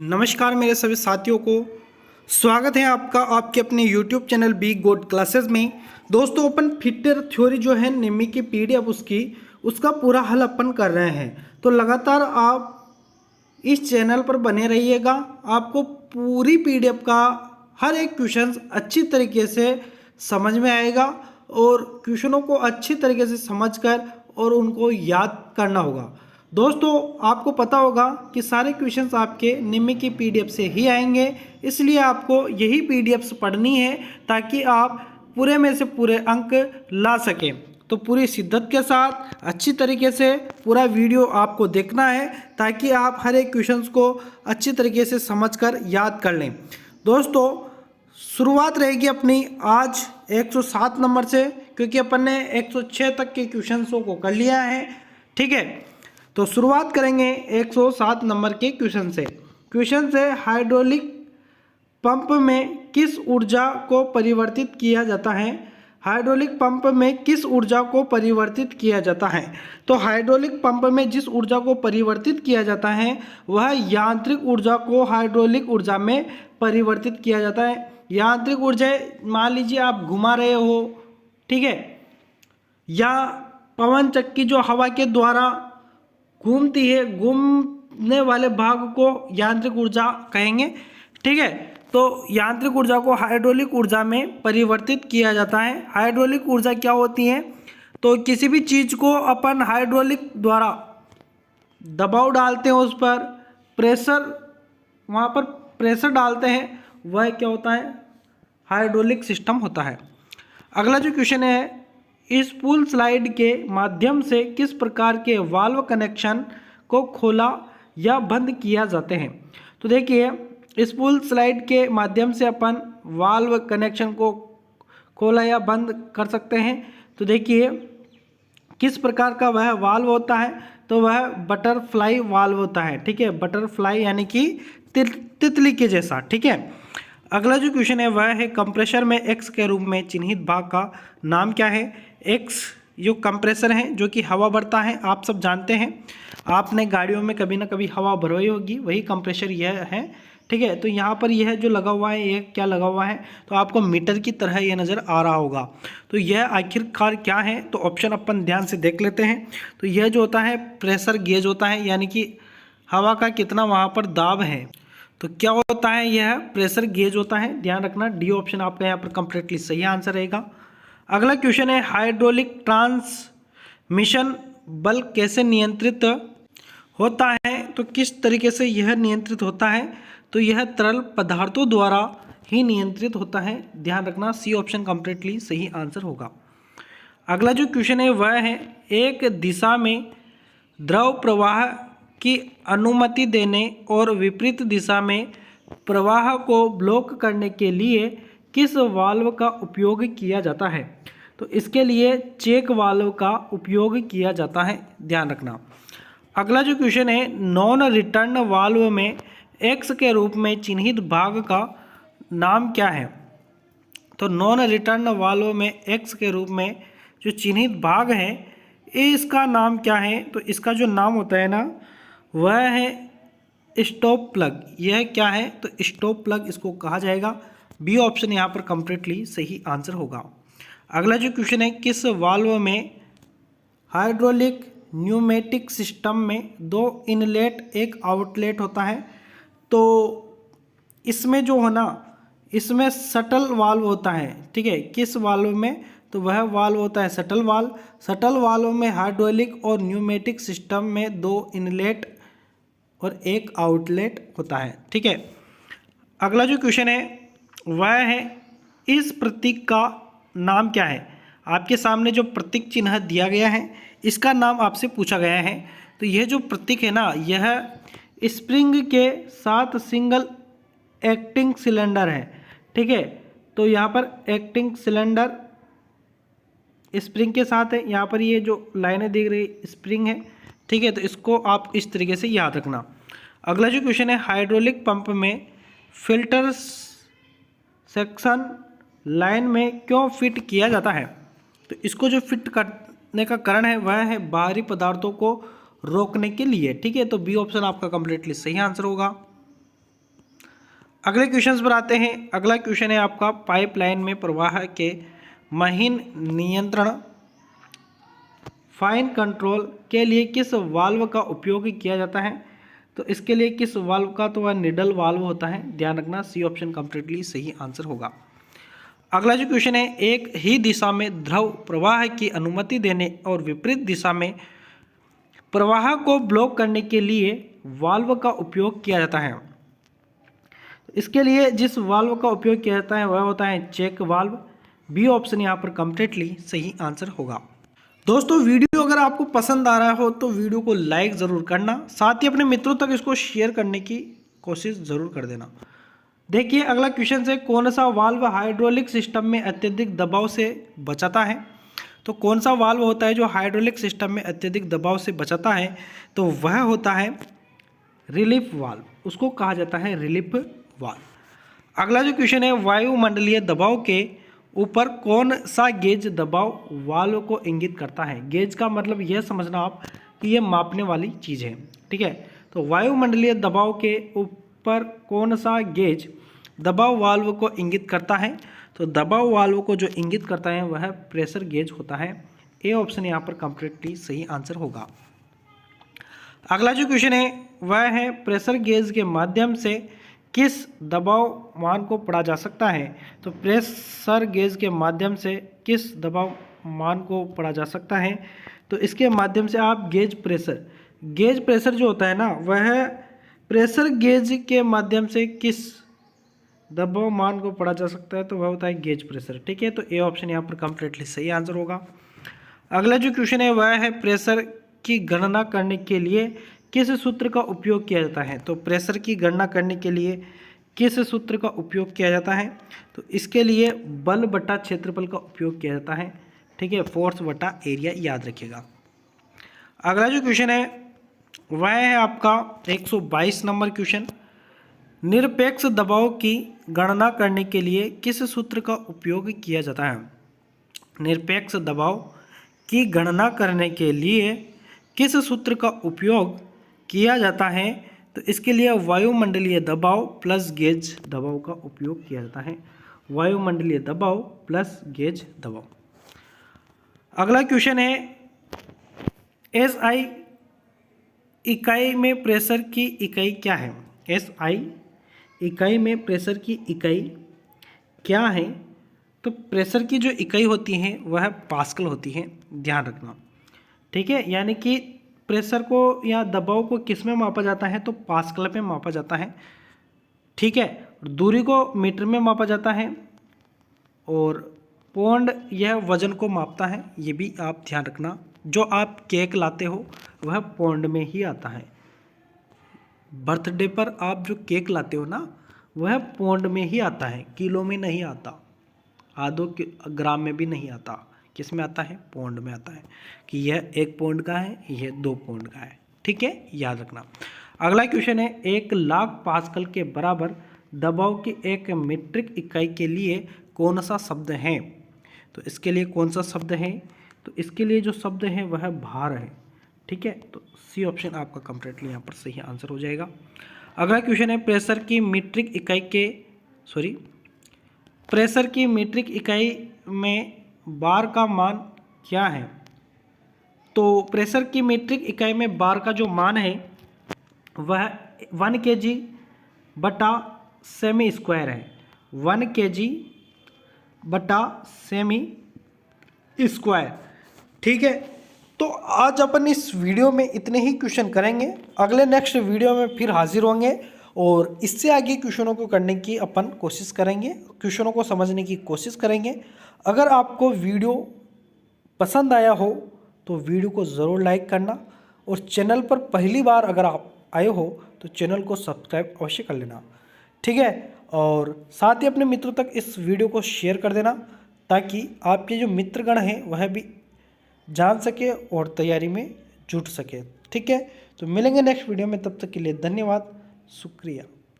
नमस्कार मेरे सभी साथियों को स्वागत है आपका आपके अपने YouTube चैनल बी गोड क्लासेस में। दोस्तों अपन फिटर थ्योरी जो है निम्मी की पीडीएफ उसका पूरा हल अपन कर रहे हैं, तो लगातार आप इस चैनल पर बने रहिएगा। आपको पूरी पीडीएफ का हर एक क्वेश्चन अच्छी तरीके से समझ में आएगा और क्वेश्चनों को अच्छी तरीके से समझकर और उनको याद करना होगा। दोस्तों आपको पता होगा कि सारे क्वेश्चंस आपके निम्मी की पीडीएफ से ही आएंगे, इसलिए आपको यही पीडीएफ्स पढ़नी है ताकि आप पूरे में से पूरे अंक ला सकें। तो पूरी शिद्दत के साथ अच्छी तरीके से पूरा वीडियो आपको देखना है ताकि आप हर एक क्वेश्चंस को अच्छी तरीके से समझकर याद कर लें। दोस्तों शुरुआत रहेगी अपनी आज 107 नंबर से, क्योंकि अपन ने 106 तक के क्वेश्चंसों को कर लिया है। ठीक है, तो शुरुआत करेंगे 107 नंबर के क्वेश्चन से। क्वेश्चन से हाइड्रोलिक पंप में किस ऊर्जा को परिवर्तित किया जाता है? हाइड्रोलिक पंप में किस ऊर्जा को परिवर्तित किया जाता है? तो हाइड्रोलिक पंप में जिस ऊर्जा को परिवर्तित किया जाता है वह यांत्रिक ऊर्जा को हाइड्रोलिक ऊर्जा में परिवर्तित किया जाता है। यांत्रिक ऊर्जा मान लीजिए आप घुमा रहे हो, ठीक है, या पवन चक्की जो हवा के द्वारा घूमती है, घूमने वाले भाग को यांत्रिक ऊर्जा कहेंगे। ठीक है, तो यांत्रिक ऊर्जा को हाइड्रोलिक ऊर्जा में परिवर्तित किया जाता है। हाइड्रोलिक ऊर्जा क्या होती है? तो किसी भी चीज़ को अपन हाइड्रोलिक द्वारा दबाव डालते हैं, उस पर प्रेशर, वहाँ पर प्रेशर डालते हैं, वह क्या होता है? हाइड्रोलिक सिस्टम होता है। अगला जो क्वेश्चन है, इस पुल स्लाइड के माध्यम से किस प्रकार के वाल्व कनेक्शन को खोला या बंद किया जाते हैं? तो देखिए इस पुल स्लाइड के माध्यम से अपन वाल्व कनेक्शन को खोला या बंद कर सकते हैं। तो देखिए किस प्रकार का वह वाल्व होता है? तो वह बटरफ्लाई वाल्व होता है। ठीक है, बटरफ्लाई यानी कि तितली के जैसा। ठीक है, अगला जो क्वेश्चन है वह है कंप्रेसर में एक्स के रूप में चिन्हित भाग का नाम क्या है? एक्स जो कंप्रेसर है जो कि हवा भरता है, आप सब जानते हैं, आपने गाड़ियों में कभी ना कभी हवा भरवाई होगी, वही कंप्रेसर यह है। ठीक है, तो यहाँ पर यह जो लगा हुआ है, ये क्या लगा हुआ है? तो आपको मीटर की तरह यह नज़र आ रहा होगा। तो यह आखिरकार क्या है? तो ऑप्शन अपन ध्यान से देख लेते हैं। तो यह जो होता है प्रेशर गेज होता है, यानी कि हवा का कितना वहाँ पर दाब है। तो क्या होता है? यह प्रेशर गेज होता है। ध्यान रखना, डी ऑप्शन आपका यहाँ पर कंप्लीटली सही आंसर रहेगा। अगला क्वेश्चन है हाइड्रोलिक ट्रांसमिशन बल कैसे नियंत्रित होता है? तो किस तरीके से यह नियंत्रित होता है? तो यह तरल पदार्थों द्वारा ही नियंत्रित होता है। ध्यान रखना, सी ऑप्शन कंप्लीटली सही आंसर होगा। अगला जो क्वेश्चन है वह है एक दिशा में द्रव प्रवाह की अनुमति देने और विपरीत दिशा में प्रवाह को ब्लॉक करने के लिए किस वाल्व का उपयोग किया जाता है? तो इसके लिए चेक वाल्व का उपयोग किया जाता है। ध्यान रखना। अगला जो क्वेश्चन है नॉन रिटर्न वाल्व में एक्स के रूप में चिन्हित भाग का नाम क्या है? तो नॉन रिटर्न वाल्व में एक्स के रूप में जो चिन्हित भाग है इसका नाम क्या है? तो इसका जो नाम होता है ना वह है स्टॉप प्लग। यह क्या है? तो स्टॉप प्लग इसको कहा जाएगा। बी ऑप्शन यहाँ पर कंप्लीटली सही आंसर होगा। अगला जो क्वेश्चन है किस वाल्व में हाइड्रोलिक न्यूमेटिक सिस्टम में दो इनलेट एक आउटलेट होता है? तो इसमें जो है ना, इसमें शटल वाल्व होता है। ठीक है, किस वाल्व में? तो वह वाल्व होता है शटल वाल्व। शटल वाल्व में हाइड्रोलिक और न्यूमेटिक सिस्टम में दो इनलेट और एक आउटलेट होता है। ठीक है, अगला जो क्वेश्चन है वह है इस प्रतीक का नाम क्या है? आपके सामने जो प्रतीक चिन्ह दिया गया है इसका नाम आपसे पूछा गया है। तो यह जो प्रतीक है ना, यह स्प्रिंग के साथ सिंगल एक्टिंग सिलेंडर है। ठीक है, तो यहाँ पर एक्टिंग सिलेंडर स्प्रिंग के साथ है। यहाँ पर ये जो लाइनें दिख रही स्प्रिंग है। ठीक है, तो इसको आप इस तरीके से याद रखना। अगला जो क्वेश्चन है हाइड्रोलिक पंप में फिल्टर सेक्शन लाइन में क्यों फिट किया जाता है? तो इसको जो फिट करने का कारण है वह है बाहरी पदार्थों को रोकने के लिए। ठीक है, तो बी ऑप्शन आपका कंप्लीटली सही आंसर होगा। अगले क्वेश्चन पर आते हैं। अगला क्वेश्चन है आपका, पाइपलाइन में प्रवाह के महीन नियंत्रण फाइन कंट्रोल के लिए किस वाल्व का उपयोग किया जाता है? तो इसके लिए किस वाल्व का, तो वह निडल वाल्व होता है। ध्यान रखना, सी ऑप्शन कंप्लीटली सही आंसर होगा। अगला जो क्वेश्चन है, एक ही दिशा में द्रव प्रवाह की अनुमति देने और विपरीत दिशा में प्रवाह को ब्लॉक करने के लिए वाल्व का उपयोग किया जाता है। इसके लिए जिस वाल्व का उपयोग किया जाता है वह होता है चेक वाल्व। बी ऑप्शन यहाँ पर कंप्लीटली सही आंसर होगा। दोस्तों वीडियो अगर आपको पसंद आ रहा हो तो वीडियो को लाइक ज़रूर करना, साथ ही अपने मित्रों तक इसको शेयर करने की कोशिश ज़रूर कर देना। देखिए अगला क्वेश्चन है, कौन सा वाल्व हाइड्रोलिक सिस्टम में अत्यधिक दबाव से बचाता है? तो कौन सा वाल्व होता है जो हाइड्रोलिक सिस्टम में अत्यधिक दबाव से बचाता है? तो वह होता है रिलीफ वाल्व, उसको कहा जाता है रिलीफ वाल्व। अगला जो क्वेश्चन है, वायुमंडलीय दबाव के ऊपर कौन सा गेज दबाव वाल्व को इंगित करता है? गेज का मतलब यह समझना आप कि यह मापने वाली चीज़ है, ठीक है। तो वायुमंडलीय दबाव के ऊपर कौन सा गेज दबाव वाल्व को इंगित करता है? तो दबाव वाल्व को जो इंगित करता है वह प्रेशर गेज होता है। ए ऑप्शन यहाँ पर कंप्लीटली सही आंसर होगा। अगला जो क्वेश्चन है वह है, प्रेशर गेज के माध्यम से किस दबाव मान को पढ़ा जा सकता है? तो प्रेशर गेज के माध्यम से किस दबाव मान को पढ़ा जा सकता है? तो इसके माध्यम से आप गेज प्रेशर जो होता है ना, वह प्रेशर गेज के माध्यम से किस दबाव मान को पढ़ा जा सकता है? तो वह होता है गेज प्रेशर, ठीक है। तो ए ऑप्शन यहाँ पर कंप्लीटली सही आंसर होगा। अगला जो क्वेश्चन है वह है, प्रेशर की गणना करने के लिए किस सूत्र का उपयोग किया जाता है? तो प्रेशर की गणना करने के लिए किस सूत्र का उपयोग किया जाता है? तो इसके लिए बल बटा क्षेत्रफल का उपयोग किया जाता है, ठीक है। फोर्स बटा एरिया याद रखिएगा। अगला जो क्वेश्चन है वह है आपका 122 नंबर क्वेश्चन, निरपेक्ष दबाव की गणना करने के लिए किस सूत्र का उपयोग किया जाता है? निरपेक्ष दबाव की गणना करने के लिए किस सूत्र का उपयोग किया जाता है? तो इसके लिए वायुमंडलीय दबाव प्लस गेज दबाव का उपयोग किया जाता है। वायुमंडलीय दबाव प्लस गेज दबाव। अगला क्वेश्चन है, एसआई इकाई में प्रेशर की इकाई क्या है? एसआई इकाई में प्रेशर की इकाई क्या है? तो प्रेशर की जो इकाई होती है वह पास्कल होती है, ध्यान रखना, ठीक है। यानी कि प्रेशर को या दबाव को किस में मापा जाता है? तो पास्कल में मापा जाता है, ठीक है। दूरी को मीटर में मापा जाता है और पौंड यह वजन को मापता है, ये भी आप ध्यान रखना। जो आप केक लाते हो वह पौंड में ही आता है। बर्थडे पर आप जो केक लाते हो ना वह पौंड में ही आता है, किलो में नहीं आता, आधो ग्राम में भी नहीं आता। किस में आता है? पौंड में आता है, कि यह 1 पौंड का है, यह 2 पौंड का है, ठीक है, याद रखना। अगला क्वेश्चन है, 1,00,000 पास्कल के बराबर दबाव की एक मीट्रिक इकाई के लिए कौन सा शब्द है? तो इसके लिए कौन सा शब्द है? तो इसके लिए जो शब्द है वह भार है, ठीक है। तो सी ऑप्शन आपका कंप्लीटली यहाँ पर सही आंसर हो जाएगा। अगला क्वेश्चन है, प्रेशर की मीट्रिक इकाई में बार का मान क्या है? तो प्रेशर की मीट्रिक इकाई में बार का जो मान है वह 1 kg बटा सेमी स्क्वायर है। 1 kg बटा सेमी स्क्वायर, ठीक है। तो आज अपन इस वीडियो में इतने ही क्वेश्चन करेंगे। अगले नेक्स्ट वीडियो में फिर हाजिर होंगे और इससे आगे क्वेश्चनों को करने की अपन कोशिश करेंगे, क्वेश्चनों को समझने की कोशिश करेंगे। अगर आपको वीडियो पसंद आया हो तो वीडियो को ज़रूर लाइक करना और चैनल पर पहली बार अगर आप आए हो तो चैनल को सब्सक्राइब अवश्य कर लेना, ठीक है। और साथ ही अपने मित्रों तक इस वीडियो को शेयर कर देना ताकि आपके जो मित्रगण हैं वह भी जान सके और तैयारी में जुट सके, ठीक है। तो मिलेंगे नेक्स्ट वीडियो में, तब तक के लिए धन्यवाद, शुक्रिया।